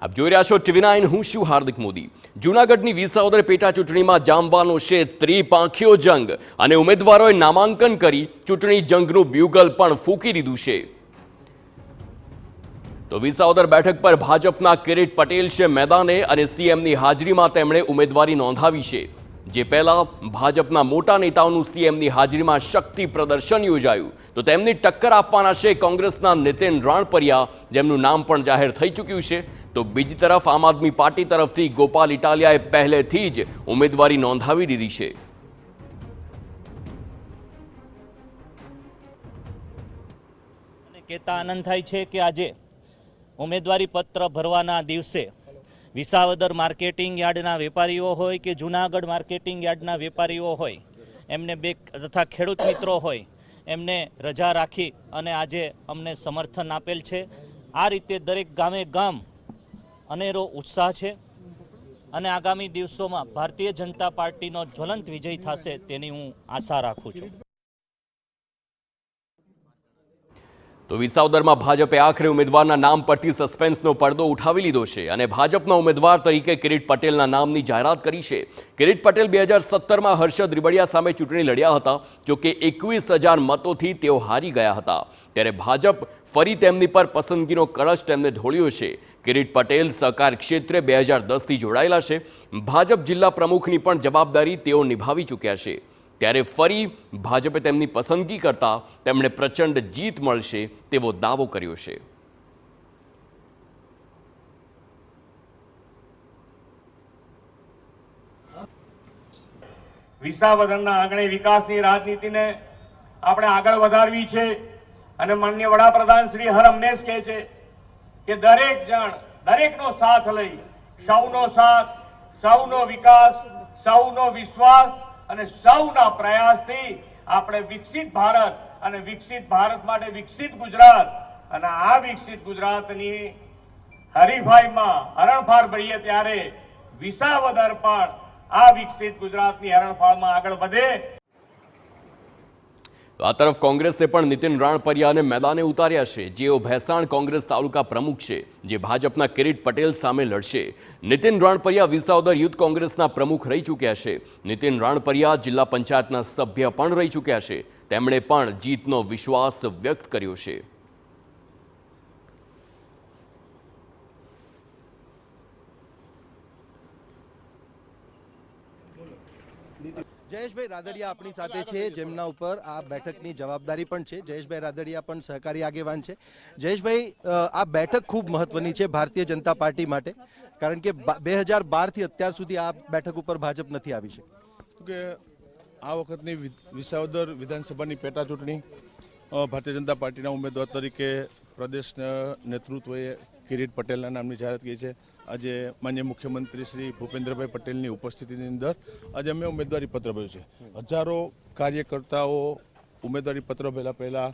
આપ જોઈ રહ્યા છો TV9 હું છું હાર્દિક મોદી। જૂનાગઢની વિસાવદર પેટા ચૂંટણીમાં જામવાનો છે ત્રિપાંખીયો જંગ અને ઉમેદવારોએ નામાંકન કરી ચૂંટણી જંગનું બ્યુગલ પણ ફૂંકી દીધું છે। તો વિસાવદર બેઠક પર ભાજપના કિરીટ પટેલ છે મેદાને અને સીએમની હાજરીમાં તેમણે ઉમેદવારી નોંધાવી છે। જે પહેલા ભાજપના મોટા નેતાઓનું સીએમની હાજરીમાં શક્તિ પ્રદર્શન યોજાયું તો તેમની ટક્કર આપવાના છે કોંગ્રેસના નીતિન રાણપરિયા, જેમનું નામ પણ જાહેર થઈ ચૂક્યું છે। તો બીજી તરફ આમ આદમી પાર્ટી તરફથી ગોપાલ ઇટાલિયાએ પહેલેથી જ ઉમેદવારી નોંધાવી દીધી છે। કહેતા આનંદ થાય છે કે આજે ઉમેદવારી પત્ર ભરવાના દિવસે વિસાવદર માર્કેટિંગ યાર્ડના વેપારીઓ હોય કે જૂનાગઢ માર્કેટિંગ યાર્ડના વેપારીઓ હોય, એમને બે તથા ખેડૂત મિત્રો હોય, એમને રજા રાખી અને આજે અમને સમર્થન આપેલ છે। આ રીતે દરેક ગામે ગામ અનેરો ઉત્સાહ છે અને આગામી દિવસોમાં ભારતીય જનતા પાર્ટીનો જ્વલંત વિજય થશે તેની હું આશા રાખું છું। તો વિસાવદરમાં ભાજપે આખરે ઉમેદવારના નામ પરથી સસ્પેન્સનો પડદો ઉઠાવી લીધો છે અને ભાજપના ઉમેદવાર તરીકે કિરીટ પટેલના નામની જાહેરાત કરી છે। કિરીટ પટેલ 2017માં હર્ષદ રીબડિયા સામે ચૂંટણી લડ્યા હતા, જો કે 21,000 મતોથી તેઓ હારી ગયા હતા। ત્યારે ભાજપ ફરી તેમની પર પસંદગીનો કળશ તેમને ઢોળ્યો છે। કિરીટ પટેલ સહકાર ક્ષેત્રે 2010થી જોડાયેલા છે। ભાજપ જિલ્લા પ્રમુખની પણ જવાબદારી તેઓ નિભાવી ચૂક્યા છે। ત્યારે ફરી ભાજપે તેમની પસંદગી કરતા તેમણે પ્રચંડ જીત મળશે તેવો દાવો કર્યો છે। વિસાવદરના આંગણે વિકાસની રાજનીતિને આપણે આગળ વધારવી છે અને માનનીય વડાપ્રધાન શ્રી હર હંમેશ કહે છે કે દરેક જણ દરેકનો સાથ લઈ સૌનો સાથ, સૌનો વિકાસ, સૌનો વિશ્વાસ અને સૌના પ્રયાસથી આપણે વિકસિત ભારત અને વિકસિત ભારત માટે વિકસિત ગુજરાત અને આ વિકસિત ગુજરાતની હરીફાઈમાં હરણફાળ ભરીએ ત્યારે વિસાવદર પણ આ વિકસિત ગુજરાતની હરણફાળમાં આગળ વધે। આ તરફ કોંગ્રેસે પણ નીતિન રાણપરિયાને મેદાને ઉતાર્યા છે, જેઓ ભેસાણ કોંગ્રેસ તાલુકા પ્રમુખ છે, જે ભાજપના કિરીટ પટેલ સામે લડશે। નીતિન રાણપરિયા વિસાવદર યુથ કોંગ્રેસના પ્રમુખ રહી ચૂક્યા છે। નીતિન રાણપરિયા જિલ્લા પંચાયતના સભ્ય પણ રહી ચૂક્યા છે। તેમણે પણ જીતનો વિશ્વાસ વ્યક્ત કર્યો છે। જયેશભાઈ રાદડિયા આપણી સાથે છે, જેમના ઉપર આ બેઠકની જવાબદારી પણ છે। જયેશભાઈ રાદડિયા પણ સહકારી આગેવાન છે। જયેશભાઈ, આ બેઠક ખૂબ મહત્વની છે ભારતીય જનતા પાર્ટી માટે, કારણ કે 2012થી અત્યાર સુધી આ બેઠક ઉપર ભાજપ નથી આવી શકી। કે આ વખતની વિસાવદર વિધાનસભાની પેટા ચૂંટણી ભારતીય જનતા પાર્ટીના ઉમેદવાર તરીકે પ્રદેશ નેતૃત્વએ કિરીટ પટેલના નામની જાહેરાત કરી છે। આજે માન્ય મુખ્યમંત્રી શ્રી ભૂપેન્દ્રભાઈ પટેલની ઉપસ્થિતિની અંદર આજે અમે ઉમેદવારી પત્ર ભર્યું છે। હજારો કાર્યકર્તાઓ ઉમેદવારી પત્ર ભર્યા પહેલાં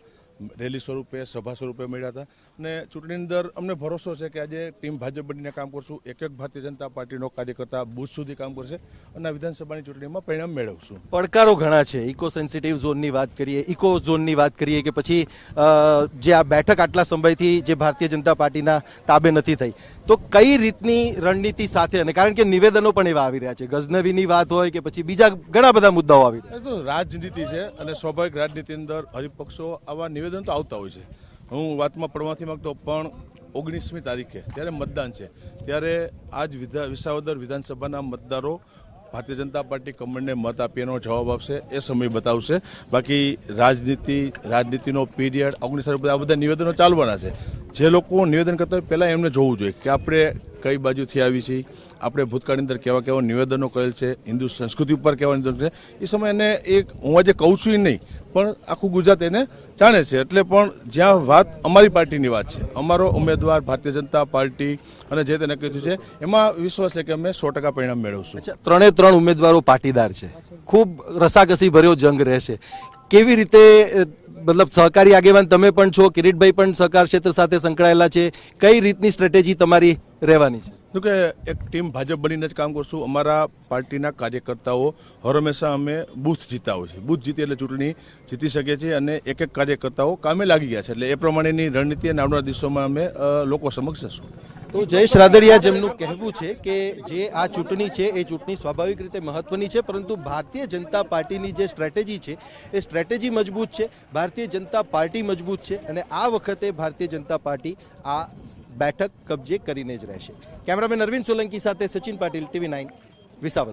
રેલી સ્વરૂપે, સભા સ્વરૂપે મળ્યા હતા અને ચૂંટણીની અંદર અમને ભરોસો છે કે આજે ટીમ ભાજપ બનીને કામ કરશું। એક એક ભારતીય જનતા પાર્ટીનો કાર્યકર્તા બૂથ સુધી કામ કરશે અને આ વિધાનસભાની ચૂંટણીમાં પરિણામ મેળવશું। પડકારો ઘણા છે, ઇકો સેન્સિટિવ ઝોનની વાત કરીએ, ઇકો ઝોનની વાત કરીએ કે પછી જે આ બેઠક આટલા સમયથી જે ભારતીય જનતા પાર્ટીના તાબે નથી થઈ, તો કઈ રીતની રણનીતિ સાથે, અને કારણ કે નિવેદનો પણ એવા આવી રહ્યા છે, ગઝનવીની વાત હોય કે પછી બીજા ઘણા બધા મુદ્દાઓ આવી રહ્યા છે। રાજનીતિ છે અને સ્વાભાવિક રાજનીતિ અંદર હરિપક્ષો આવા નિવેદન તો આવતા હોય છે। હું વાતમાં પડવાથી માંગતો પણ 19મી તારીખે જ્યારે મતદાન છે ત્યારે આજ વિસાવદર વિધાનસભાના મતદારો ભારતીય જનતા પાર્ટી કમળને મત આપી એનો જવાબ આપશે, એ સમય બતાવશે। બાકી રાજનીતિનો પીરિયડ 19 તારીખ આ બધા નિવેદનો ચાલવાના છે। જે લોકો નિવેદન કરતા હોય પહેલાં એમને જોવું જોઈએ કે આપણે કઈ બાજુથી આવી છીએ, આપણે ભૂતકાળની અંદર કેવા કેવા નિવેદનો કરેલ છે, હિન્દુ સંસ્કૃતિ ઉપર કેવા નિવેદન છે, એ સમય એને હું આજે કહું છું નહીં પણ આખું ગુજરાત એને જાણે છે। એટલે પણ જ્યાં વાત અમારી પાર્ટીની વાત છે, અમારો ઉમેદવાર ભારતીય જનતા પાર્ટી અને જે તેને કીધું છે એમાં વિશ્વાસ છે કે અમે 100% પરિણામ મેળવશું। ત્રણે ત્રણ ઉમેદવારો પાટીદાર છે, ખૂબ રસાકસી ભર્યો જંગ રહેશે। કેવી રીતે, મતલબ સહકારી આગેવાન તમે પણ છો, કિરીટભાઈ પણ સહકાર ક્ષેત્ર સાથે સંકળાયેલા છે, કઈ રીતની સ્ટ્રેટેજી તમારી રહેવાની છે? તો કે એક ટીમ ભાજપ બનીને જ કામ કરશું। અમારા પાર્ટીના કાર્યકર્તાઓ હર હંમેશા અમે બૂથ જીતા હોય છે, બૂથ જીતી એટલે ચૂંટણી જીતી શકીએ છીએ અને એક એક કાર્યકર્તાઓ કામે લાગી ગયા છે। એટલે એ પ્રમાણેની રણનીતિ અને આવનારા દિવસોમાં અમે લોકો સમક્ષ જશું। તો જયેશ રાદડિયા જેમનું કહેવું છે કે જે આ ચૂંટણી છે એ ચૂંટણી સ્વાભાવિક રીતે મહત્વની છે, પરંતુ ભારતીય જનતા પાર્ટીની જે સ્ટ્રેટેજી છે એ સ્ટ્રેટેજી મજબૂત છે, ભારતીય જનતા પાર્ટી મજબૂત છે અને આ વખતે ભારતીય જનતા પાર્ટી આ બેઠક કબજે કરીને જ રહેશે. કેમેરામેન અરવિંદ સોલંકી સાથે સચિન પાટીલ, TV9, વિસાવદર.